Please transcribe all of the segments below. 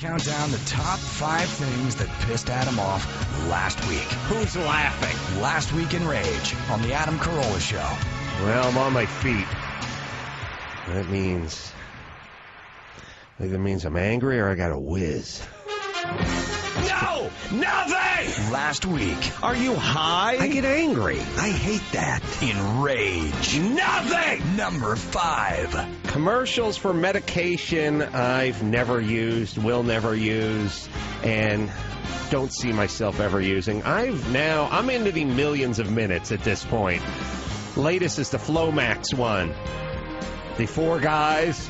Count down the top 5 things that pissed Adam off last week. Who's laughing? Last Week in Rage on the Adam Carolla Show. Well, I'm on my feet. That means I'm angry or I got a whiz. No! Nothing! Last week. Are you high? I get angry. I hate that. In Rage. Nothing! Number 5. Commercials for medication I've never used, will never use, and don't see myself ever using. I'm into the millions of minutes at this point. Latest is the Flomax one. The 4 guys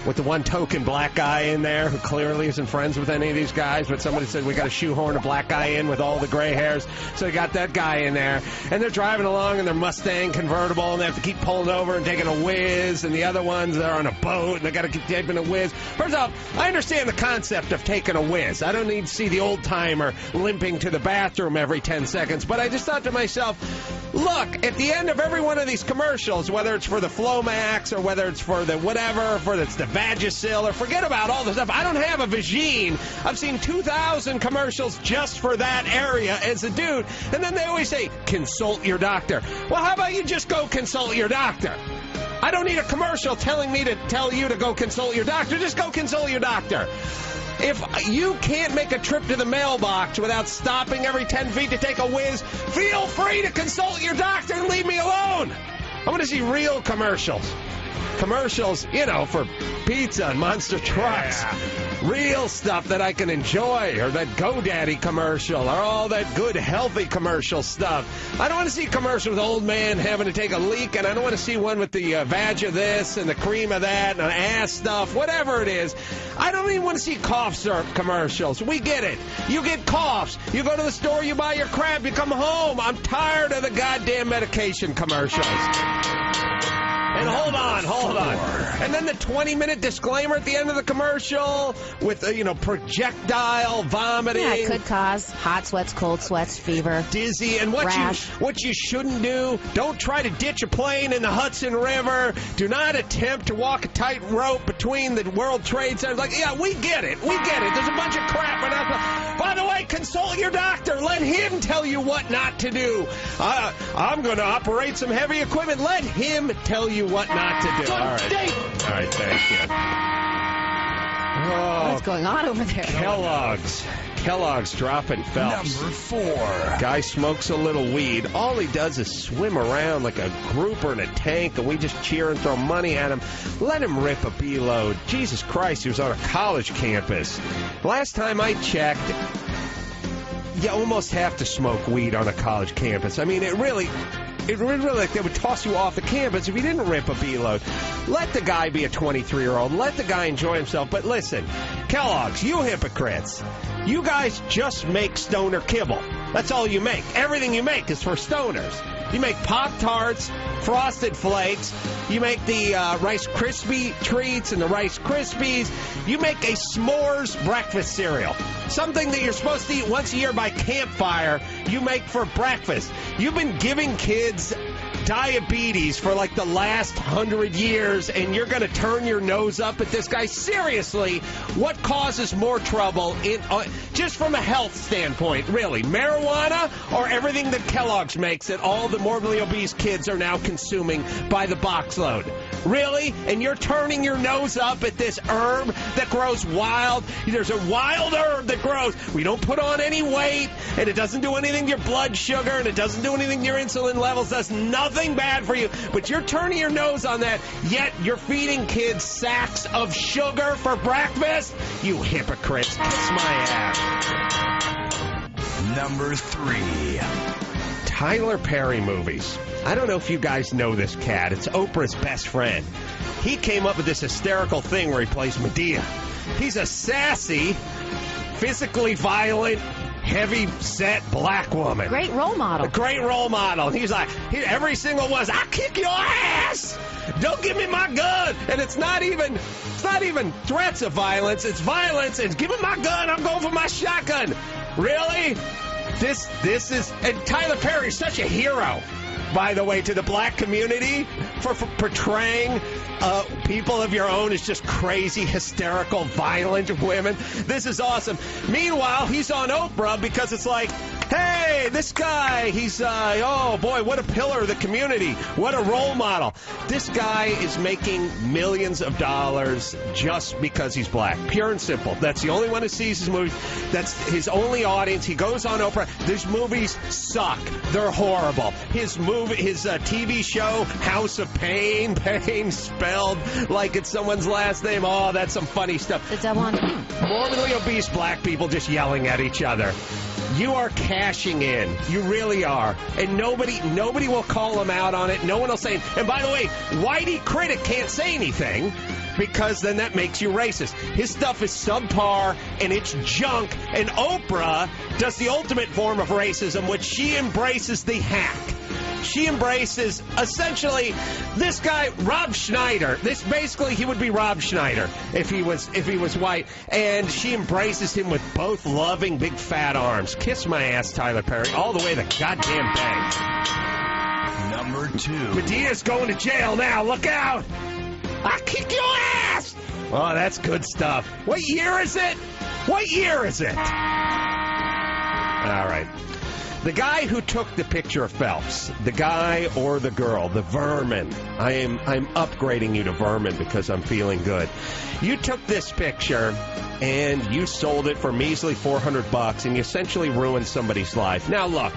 with the one token black guy in there who clearly isn't friends with any of these guys, but somebody said we got to shoehorn a black guy in with all the gray hairs, so they got that guy in there, and they're driving along in their Mustang convertible, and they have to keep pulling over and taking a whiz, and the other ones are on a boat, and they got to keep taking a whiz. First off, I understand the concept of taking a whiz. I don't need to see the old-timer limping to the bathroom every 10 seconds, but I just thought to myself, look, at the end of every one of these commercials, whether it's for the Flomax or whether it's for the whatever, for it's the Vagisil, or forget about all the stuff. I don't have a vagine. I've seen 2,000 commercials just for that area as a dude, and then they always say, consult your doctor. Well, how about you just go consult your doctor? I don't need a commercial telling me to tell you to go consult your doctor. Just go consult your doctor. If you can't make a trip to the mailbox without stopping every 10 feet to take a whiz, feel free to consult your doctor and leave me alone. I want to see real commercials. Commercials, for pizza and monster trucks. Yeah. Real stuff that I can enjoy, or that GoDaddy commercial, or all that good, healthy commercial stuff. I don't want to see a commercial with old man having to take a leak, and I don't want to see one with the vag of this and the cream of that and ass stuff, whatever it is. I don't even want to see cough syrup commercials. We get it. You get coughs. You go to the store, you buy your crap, you come home. I'm tired of the goddamn medication commercials. And hold on. And then the 20-minute disclaimer at the end of the commercial with, projectile vomiting. Yeah, it could cause hot sweats, cold sweats, fever, dizzy. And what you shouldn't do, don't try to ditch a plane in the Hudson River. Do not attempt to walk a tightrope between the World Trade Centers. Like, yeah, we get it. There's a bunch of crap. By the way, consult your doctor. Let him tell you what not to do. I'm going to operate some heavy equipment. Let him tell you what not to do. All right, thank you. What's going on over there? Kellogg's dropping Phelps. Number 4. Guy smokes a little weed. All he does is swim around like a grouper in a tank, and we just cheer and throw money at him. Let him rip a B-load. Jesus Christ, he was on a college campus. Last time I checked, you almost have to smoke weed on a college campus. I mean, it really like they would toss you off the campus if you didn't rip a B-load. Let the guy be a 23-year-old. Let the guy enjoy himself. But listen, Kellogg's, you hypocrites. You guys just make stoner kibble. That's all you make. Everything you make is for stoners. You make Pop-Tarts, Frosted Flakes. You make the Rice Krispie treats and the Rice Krispies. You make a s'mores breakfast cereal. Something that you're supposed to eat once a year by campfire, you make for breakfast. You've been giving kids diabetes for like the last 100 years, and you're going to turn your nose up at this guy? Seriously, what causes more trouble just from a health standpoint, really? Marijuana or everything that Kellogg's makes that all the morbidly obese kids are now consuming by the boxload? Really? And you're turning your nose up at this herb that grows wild? There's a wild herb that grows. We don't put on any weight, and it doesn't do anything to your blood sugar, and it doesn't do anything to your insulin levels. That's nothing bad for you. But you're turning your nose on that, yet you're feeding kids sacks of sugar for breakfast? You hypocrites. Kiss my ass. Number 3. Tyler Perry movies. I don't know if you guys know this cat. It's Oprah's best friend. He came up with this hysterical thing where he plays Medea. He's a sassy, physically violent, heavy-set black woman. Great role model. A great role model. He's like, every single one is, I'll kick your ass! Don't give me my gun! And it's not even threats of violence. It's violence. It's give me my gun. I'm going for my shotgun. Really? This is, and Tyler Perry's such a hero. by the way, to the black community for portraying people of your own as just crazy, hysterical, violent women. This is awesome. Meanwhile, he's on Oprah because it's like, hey, this guy, he's, oh boy, what a pillar of the community. What a role model. This guy is making millions of dollars just because he's black. Pure and simple. That's the only one who sees his movies. That's his only audience. He goes on Oprah. These movies suck. They're horrible. His TV show, House of Pain, pain spelled like it's someone's last name. Oh, that's some funny stuff. The double on. Morbidly obese black people just yelling at each other. You are cashing in. You really are. And nobody will call him out on it. No one will say. And by the way, Whitey Critic can't say anything because then that makes you racist. His stuff is subpar and it's junk. And Oprah does the ultimate form of racism, which she embraces the hack. She embraces, essentially, this guy, Rob Schneider. This basically, he would be Rob Schneider if he was white. And she embraces him with both loving big fat arms. Kiss my ass, Tyler Perry, all the way to the goddamn bank. Number 2. Medea's going to jail now. Look out! I'll kick your ass! Oh, that's good stuff. What year is it? What year is it? All right. The guy who took the picture of Phelps, the guy or the girl, the vermin. I'm upgrading you to vermin because I'm feeling good. You took this picture and you sold it for measly $400 and you essentially ruined somebody's life. Now look,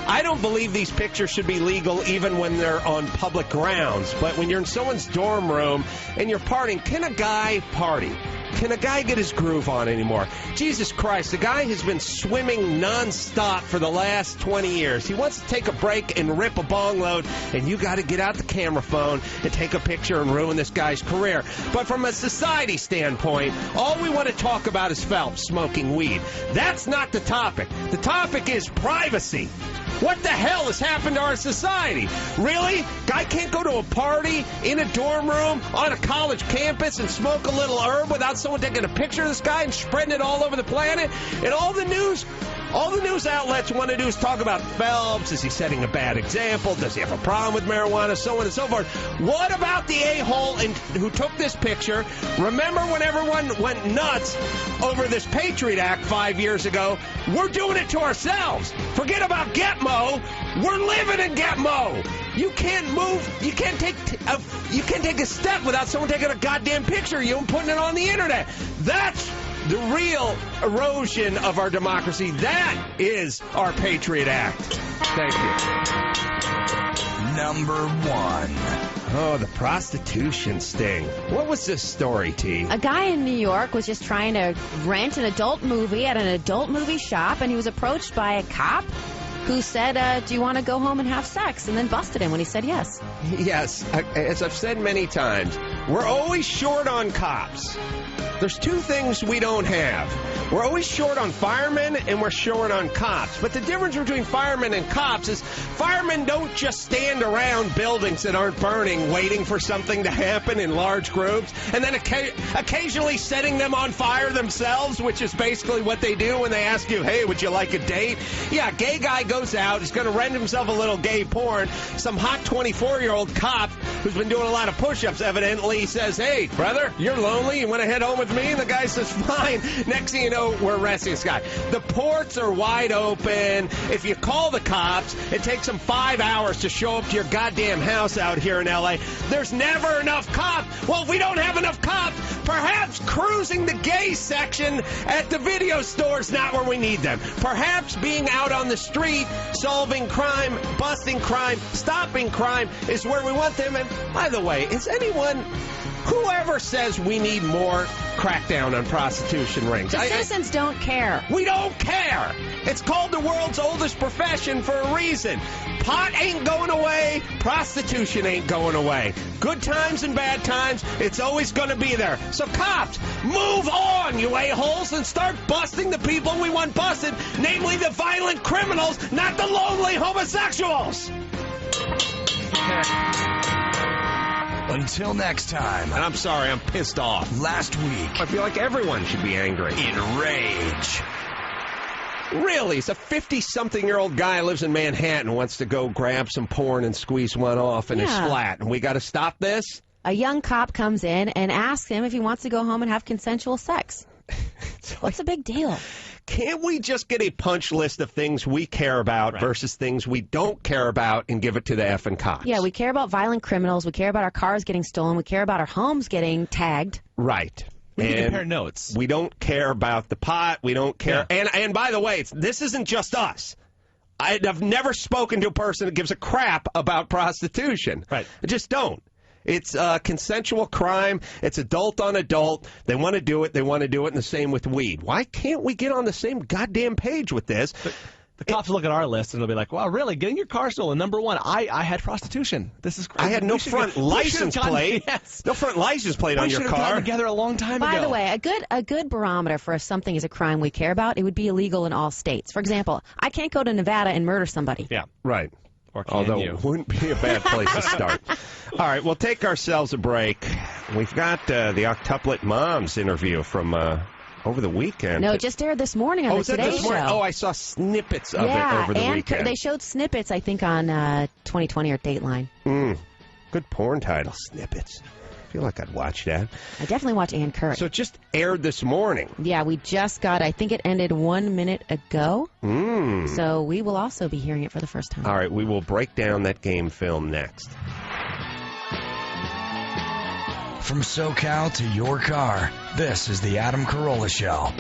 I don't believe these pictures should be legal even when they're on public grounds, but when you're in someone's dorm room and you're partying, can a guy party? Can a guy get his groove on anymore? Jesus Christ, the guy has been swimming nonstop for the last 20 years. He wants to take a break and rip a bong load, and you got to get out the camera phone and take a picture and ruin this guy's career. But from a society standpoint, all we want to talk about is Phelps smoking weed. That's not the topic. The topic is privacy. What the hell has happened to our society? Really? Guy can't go to a party in a dorm room on a college campus and smoke a little herb without someone taking a picture of this guy and spreading it all over the planet? And all the news outlets want to do is talk about Phelps. Is he setting a bad example? Does he have a problem with marijuana? So on and so forth. What about the a-hole who took this picture? Remember when everyone went nuts over this Patriot Act 5 years ago? We're doing it to ourselves. Forget about Gitmo. We're living in Gitmo. You can't move. You can't take a step without someone taking a goddamn picture of you and putting it on the internet. That's the real erosion of our democracy. That is our Patriot Act. Thank you. Number 1. Oh, the prostitution sting. What was this story, T? A guy in New York was just trying to rent an adult movie at an adult movie shop, and he was approached by a cop who said, do you want to go home and have sex? And then busted him when he said yes. Yes. As I've said many times, we're always short on cops. There's two things we don't have. We're always short on firemen and we're short on cops. But the difference between firemen and cops is firemen don't just stand around buildings that aren't burning waiting for something to happen in large groups and then occasionally setting them on fire themselves, which is basically what they do when they ask you, hey, would you like a date? Yeah, gay guy goes out, he's going to rent himself a little gay porn. Some hot 24-year-old cop who's been doing a lot of push-ups evidently says, hey, brother, you're lonely, you want to head home with me? And the guy says, fine. Next thing you know, we're arresting this guy. The ports are wide open. If you call the cops, it takes them 5 hours to show up to your goddamn house out here in L.A. There's never enough cops. Well, if we don't have enough cops, perhaps cruising the gay section at the video store is not where we need them. Perhaps being out on the street, solving crime, busting crime, stopping crime is where we want them. And by the way, is anyone... Whoever says we need more crackdown on prostitution rings. The citizens don't care. We don't care. It's called the world's oldest profession for a reason. Pot ain't going away. Prostitution ain't going away. Good times and bad times, it's always going to be there. So cops, move on, you a-holes, and start busting the people we want busted, namely the violent criminals, not the lonely homosexuals. Until next time. And I'm sorry, I'm pissed off. Last week. I feel like everyone should be angry. In Rage. Really? It's a 50-something-year-old guy who lives in Manhattan wants to go grab some porn and squeeze one off in his flat, and we got to stop this? A young cop comes in and asks him if he wants to go home and have consensual sex. What's the big deal? Can't we just get a punch list of things we care about versus things we don't care about and give it to the effing cops? Yeah, we care about violent criminals. We care about our cars getting stolen. We care about our homes getting tagged. Right. We can compare notes. We don't care about the pot. We don't care. Yeah. And by the way, this isn't just us. I've never spoken to a person that gives a crap about prostitution. Right. I just don't. It's a consensual crime. It's adult on adult. They want to do it. They want to do it. And the same with weed. Why can't we get on the same goddamn page with this? The cops look at our list and they'll be like, wow, really? Getting your car stolen. Number one, I had prostitution. This is crazy. I had no front license plate. Yes. No front license plate on your car. We should have gotten together a long time ago. By the way, a good barometer for if something is a crime we care about, it would be illegal in all states. For example, I can't go to Nevada and murder somebody. Yeah. Right. Or can Although you? it wouldn't be a bad place to start. All right, we'll take ourselves a break. We've got the Octuplet Moms interview from over the weekend. No, it just aired this morning on the Today Show. Oh, I saw snippets of it over the weekend. They showed snippets, I think, on 2020 or Dateline. Good porn title, Snippets. I feel like I'd watch that. I definitely watch Ann Curry. So it just aired this morning. Yeah, we just got, I think it ended 1 minute ago. So we will also be hearing it for the first time. All right, we will break down that game film next. From SoCal to your car, this is the Adam Carolla Show.